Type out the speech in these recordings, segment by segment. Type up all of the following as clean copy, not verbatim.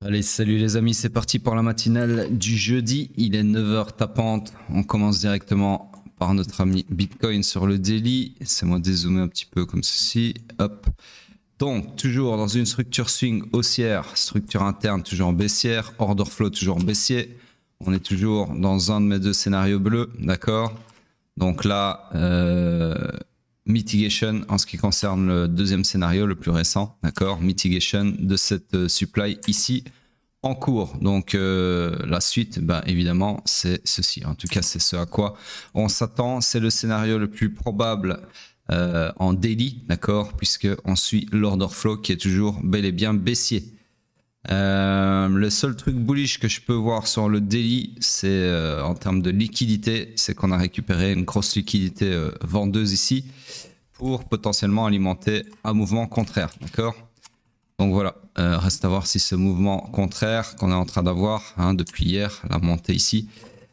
Allez, salut les amis, c'est parti pour la matinale du jeudi. Il est 9h tapante. On commence directement par notre ami Bitcoin sur le daily. Laissez-moi dézoomer un petit peu comme ceci. Hop. Donc, toujours dans une structure swing haussière, structure interne toujours baissière, order flow toujours baissier. On est toujours dans un de mes deux scénarios bleus, d'accord? Donc là, mitigation en ce qui concerne le deuxième scénario, le plus récent, d'accord? Mitigation de cette supply ici en cours. Donc la suite, ben, évidemment, c'est ceci. En tout cas, c'est ce à quoi on s'attend. C'est le scénario le plus probable en daily, d'accord? Puisqu'on suit l'order flow qui est toujours bel et bien baissier. Le seul truc bullish que je peux voir sur le daily, c'est en termes de liquidité, c'est qu'on a récupéré une grosse liquidité vendeuse ici pour potentiellement alimenter un mouvement contraire, d'accord? Donc voilà, reste à voir si ce mouvement contraire qu'on est en train d'avoir depuis hier, la montée ici,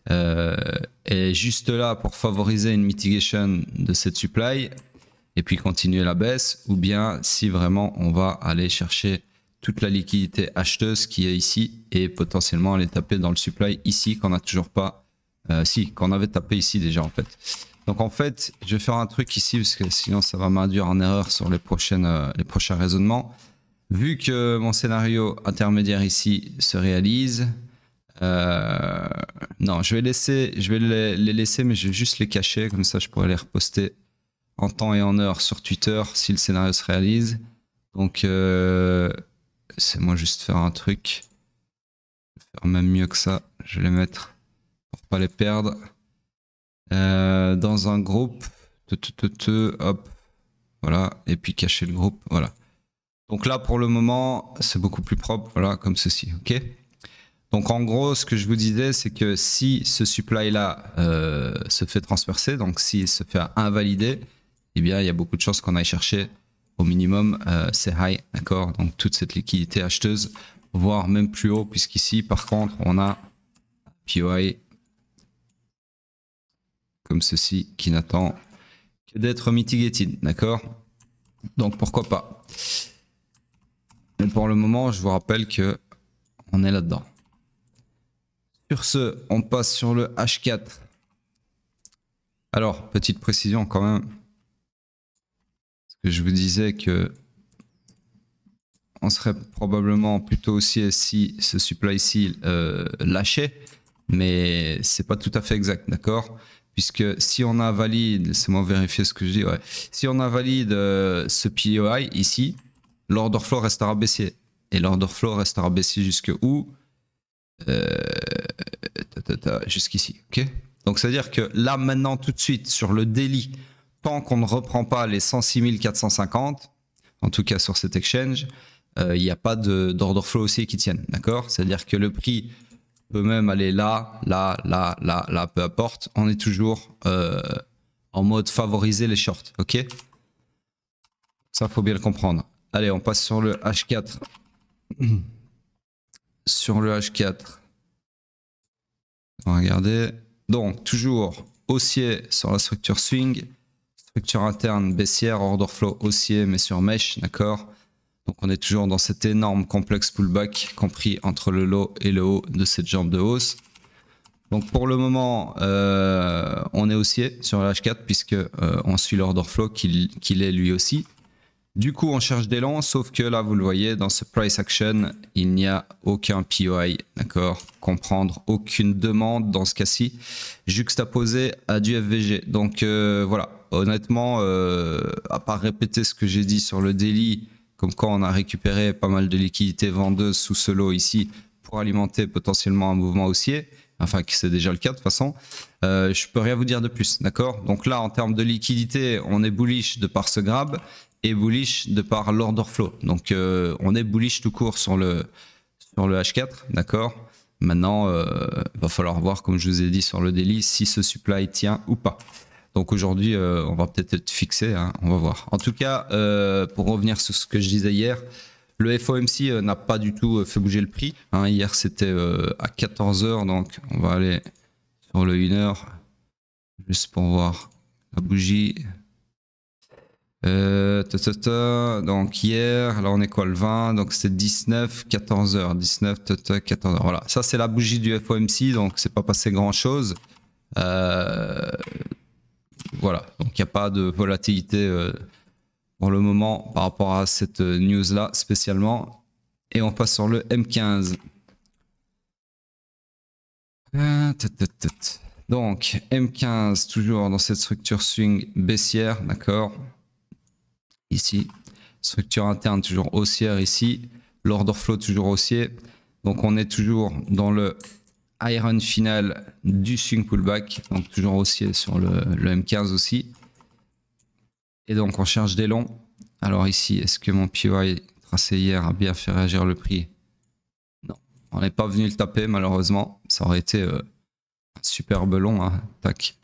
est juste là pour favoriser une mitigation de cette supply et puis continuer la baisse, ou bien si vraiment on va aller chercher toute la liquidité acheteuse qui est ici et potentiellement aller taper dans le supply ici qu'on n'a toujours pas, qu'on avait tapé ici déjà en fait. Donc en fait, je vais faire un truc ici parce que sinon ça va m'induire en erreur sur les prochains raisonnements. Vu que mon scénario intermédiaire ici se réalise, non, je vais les laisser, mais je vais juste les cacher, comme ça je pourrais les reposter en temps et en heure sur Twitter si le scénario se réalise. Donc, c'est moi juste faire un truc. Je vais faire même mieux que ça. Je vais les mettre pour pas les perdre. Dans un groupe. Hop. Voilà. Et puis cacher le groupe. Voilà. Donc là, pour le moment, c'est beaucoup plus propre. Voilà, comme ceci. Ok. Donc en gros, ce que je vous disais, c'est que si ce supply-là se fait transpercer, donc s'il se fait invalider, eh bien, il y a beaucoup de chances qu'on aille chercher au minimum ces highs, d'accord? Donc toute cette liquidité acheteuse, voire même plus haut, puisqu'ici, par contre, on a POI comme ceci qui n'attend que d'être mitigated, d'accord? Donc pourquoi pas? Mais pour le moment, je vous rappelle que on est là-dedans. Sur ce, on passe sur le H4. Alors, petite précision quand même. Parce que je vous disais que on serait probablement plutôt haussier si ce supply ici lâchait. Mais c'est pas tout à fait exact, d'accord? Puisque si on invalide, laissez-moi vérifier ce que je dis, ouais. Si on invalide ce POI ici, l'order flow restera baissier. Et l'order flow restera baissier jusque où? Jusqu'ici, ok? Donc c'est à dire que là maintenant tout de suite sur le daily, tant qu'on ne reprend pas les 106 450, en tout cas sur cet exchange, il n'y a pas d'order flow aussi qui tienne, d'accord? C'est à dire que le prix peut même aller là, peu importe, on est toujours en mode favoriser les shorts, ok? Ça faut bien le comprendre. Allez, on passe sur le H4. Sur le H4. On va regarder. Donc, toujours haussier sur la structure swing. Structure interne baissière, order flow haussier, mais sur mesh, d'accord? Donc, on est toujours dans cet énorme complexe pullback, compris entre le low et le haut de cette jambe de hausse. Donc, pour le moment, on est haussier sur le H4, puisque on suit l'order flow qu'il est lui aussi. Du coup, on cherche des longs, sauf que là, vous le voyez, dans ce price action, il n'y a aucun POI, d'accord? Comprendre aucune demande dans ce cas-ci, juxtaposé à du FVG. Donc voilà, honnêtement, à part répéter ce que j'ai dit sur le daily, comme quand on a récupéré pas mal de liquidités vendeuses sous ce lot ici pour alimenter potentiellement un mouvement haussier, enfin que c'est déjà le cas de toute façon, je peux rien vous dire de plus, d'accord? Donc là, en termes de liquidité, on est bullish de par ce grab, et bullish de par l'order flow. Donc on est bullish tout court sur le H4, d'accord? Maintenant, va falloir voir, comme je vous ai dit sur le daily, si ce supply tient ou pas. Donc aujourd'hui, on va peut-être être fixé, hein, on va voir. En tout cas, pour revenir sur ce que je disais hier, le FOMC n'a pas du tout fait bouger le prix. Hein. Hier, c'était à 14 h, donc on va aller sur le 1 h, juste pour voir la bougie. Donc hier, là on est quoi le 20, donc c'était 19, 14h, 19, 14h. Voilà, ça c'est la bougie du FOMC, donc c'est pas passé grand chose. Voilà, donc il n'y a pas de volatilité pour le moment par rapport à cette news là spécialement. Et on passe sur le M15. Donc M15 toujours dans cette structure swing baissière, d'accord. Ici, structure interne toujours haussière ici, l'order flow toujours haussier. Donc on est toujours dans le iron final du swing pullback, donc toujours haussier sur le M15 aussi. Et donc on cherche des longs. Alors ici, est-ce que mon POI tracé hier a bien fait réagir le prix? Non, on n'est pas venu le taper malheureusement. Ça aurait été un superbe long, hein. Tac.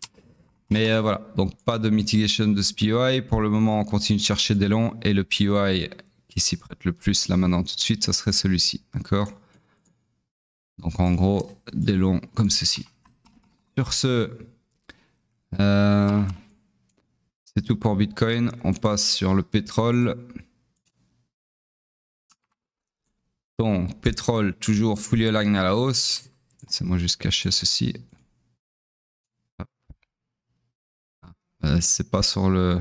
Mais voilà, donc pas de mitigation de ce POI. Pour le moment, on continue de chercher des longs. Et le POI qui s'y prête le plus là maintenant tout de suite, ça serait celui-ci. D'accord? Donc en gros, des longs comme ceci. Sur ce, c'est tout pour Bitcoin. On passe sur le pétrole. Donc pétrole toujours fully aligned à la hausse. Laissez-moi juste cacher ceci. C'est pas sur le...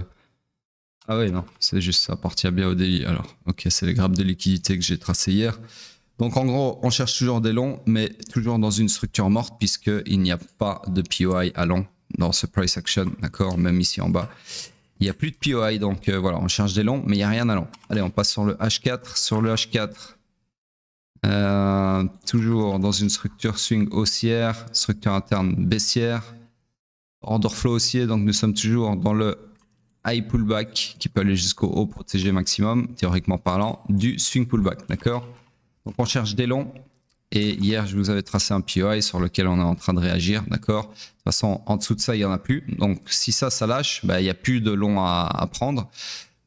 Ah oui, non, c'est juste ça appartient bien au daily. Alors, ok, c'est les graphes de liquidité que j'ai tracés hier. Donc en gros, on cherche toujours des longs, mais toujours dans une structure morte, puisqu'il n'y a pas de POI à long dans ce price action, d'accord, même ici en bas. Il n'y a plus de POI, donc voilà, on cherche des longs, mais il n'y a rien à long. Allez, on passe sur le H4. Sur le H4, toujours dans une structure swing haussière, structure interne baissière. Order flow haussier, donc nous sommes toujours dans le high pullback qui peut aller jusqu'au haut protégé maximum, théoriquement parlant, du swing pullback, d'accord? Donc on cherche des longs, et hier je vous avais tracé un POI sur lequel on est en train de réagir, d'accord? De toute façon, en dessous de ça, il n'y en a plus, donc si ça lâche, bah, il n'y a plus de long à prendre,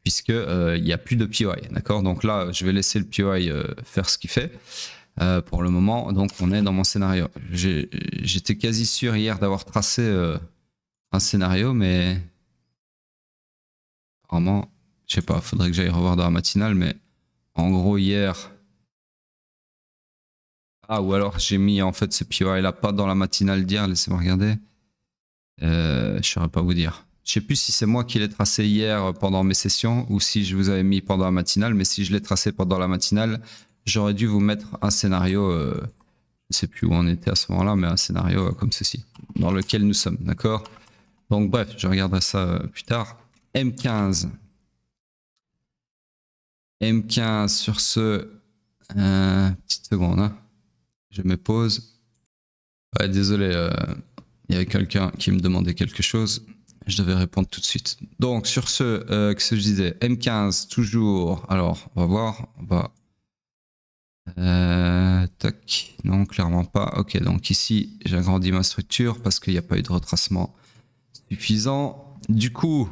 puisque il n'y a plus de POI, d'accord? Donc là, je vais laisser le POI faire ce qu'il fait. Pour le moment, donc on est dans mon scénario. J'étais quasi sûr hier d'avoir tracé un scénario, mais apparemment, je sais pas, faudrait que j'aille revoir dans la matinale, mais en gros hier, ou alors j'ai mis en fait ce POI là pas dans la matinale d'hier, laissez-moi regarder, je saurais pas vous dire. Je sais plus si c'est moi qui l'ai tracé hier pendant mes sessions ou si je vous avais mis pendant la matinale, mais si je l'ai tracé pendant la matinale, j'aurais dû vous mettre un scénario, je sais plus où on était à ce moment-là, mais un scénario comme ceci, dans lequel nous sommes, d'accord? Donc bref, je regarderai ça plus tard. M15. M15 sur ce... petite seconde, hein. Je me pose. Ouais, désolé, il y avait quelqu'un qui me demandait quelque chose. Je devais répondre tout de suite. Donc sur ce, qu'est-ce que je disais? M15, toujours. Alors, on va voir. On va... tac. Non, clairement pas. Ok, donc ici, j'ai agrandi ma structure parce qu'il n'y a pas eu de retracement suffisant. Du coup,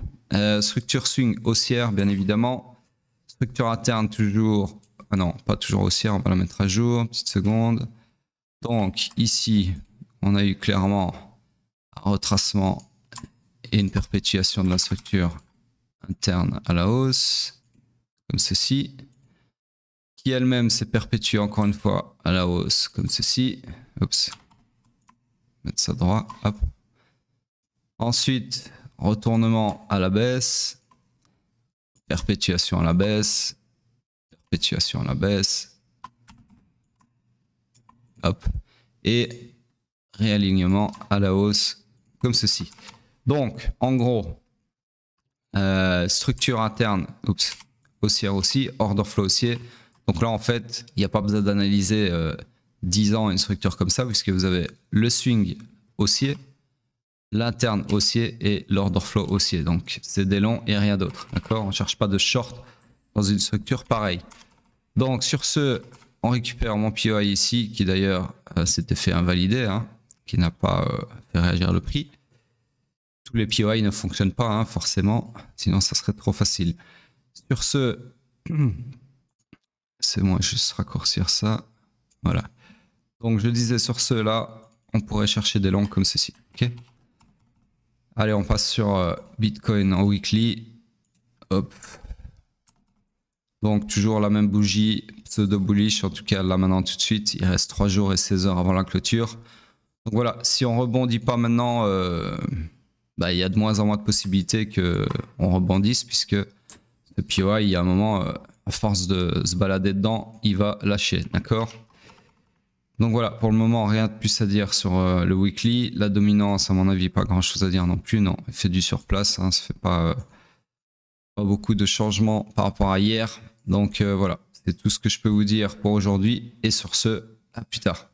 structure swing haussière, bien évidemment. Structure interne toujours... Ah non, pas toujours haussière, on va la mettre à jour. Petite seconde. Donc ici, on a eu clairement un retracement et une perpétuation de la structure interne à la hausse, comme ceci, qui elle-même s'est perpétuée encore une fois à la hausse, comme ceci. Oups. Mettre ça droit. Hop. Ensuite, retournement à la baisse, perpétuation à la baisse, perpétuation à la baisse, hop, et réalignement à la hausse, comme ceci. Donc, en gros, structure interne, oups, haussière aussi, order flow haussier. Donc là, en fait, il n'y a pas besoin d'analyser 10 ans une structure comme ça, puisque vous avez le swing haussier, l'interne haussier et l'order flow haussier. Donc, c'est des longs et rien d'autre. D'accord? On ne cherche pas de short dans une structure pareille. Donc, sur ce, on récupère mon POI ici, qui d'ailleurs s'était fait invalider, hein, qui n'a pas fait réagir le prix. Tous les POI ne fonctionnent pas, hein, forcément, sinon ça serait trop facile. Sur ce, c'est moi juste raccourcir ça. Voilà. Donc, je disais sur ce là, on pourrait chercher des longs comme ceci. Ok. Allez, on passe sur Bitcoin en weekly. Hop. Donc toujours la même bougie pseudo bullish, en tout cas là maintenant tout de suite, il reste 3 jours et 16 heures avant la clôture. Donc voilà, si on rebondit pas maintenant, il y a de moins en moins de possibilités qu'on rebondisse, puisque le POI, il y a un moment, à force de se balader dedans, il va lâcher, d'accord? Donc voilà, pour le moment, rien de plus à dire sur le weekly. La dominance, à mon avis, pas grand chose à dire non plus, non, elle fait du surplace, hein, ça fait pas beaucoup de changements par rapport à hier. Donc voilà, c'est tout ce que je peux vous dire pour aujourd'hui, et sur ce, à plus tard.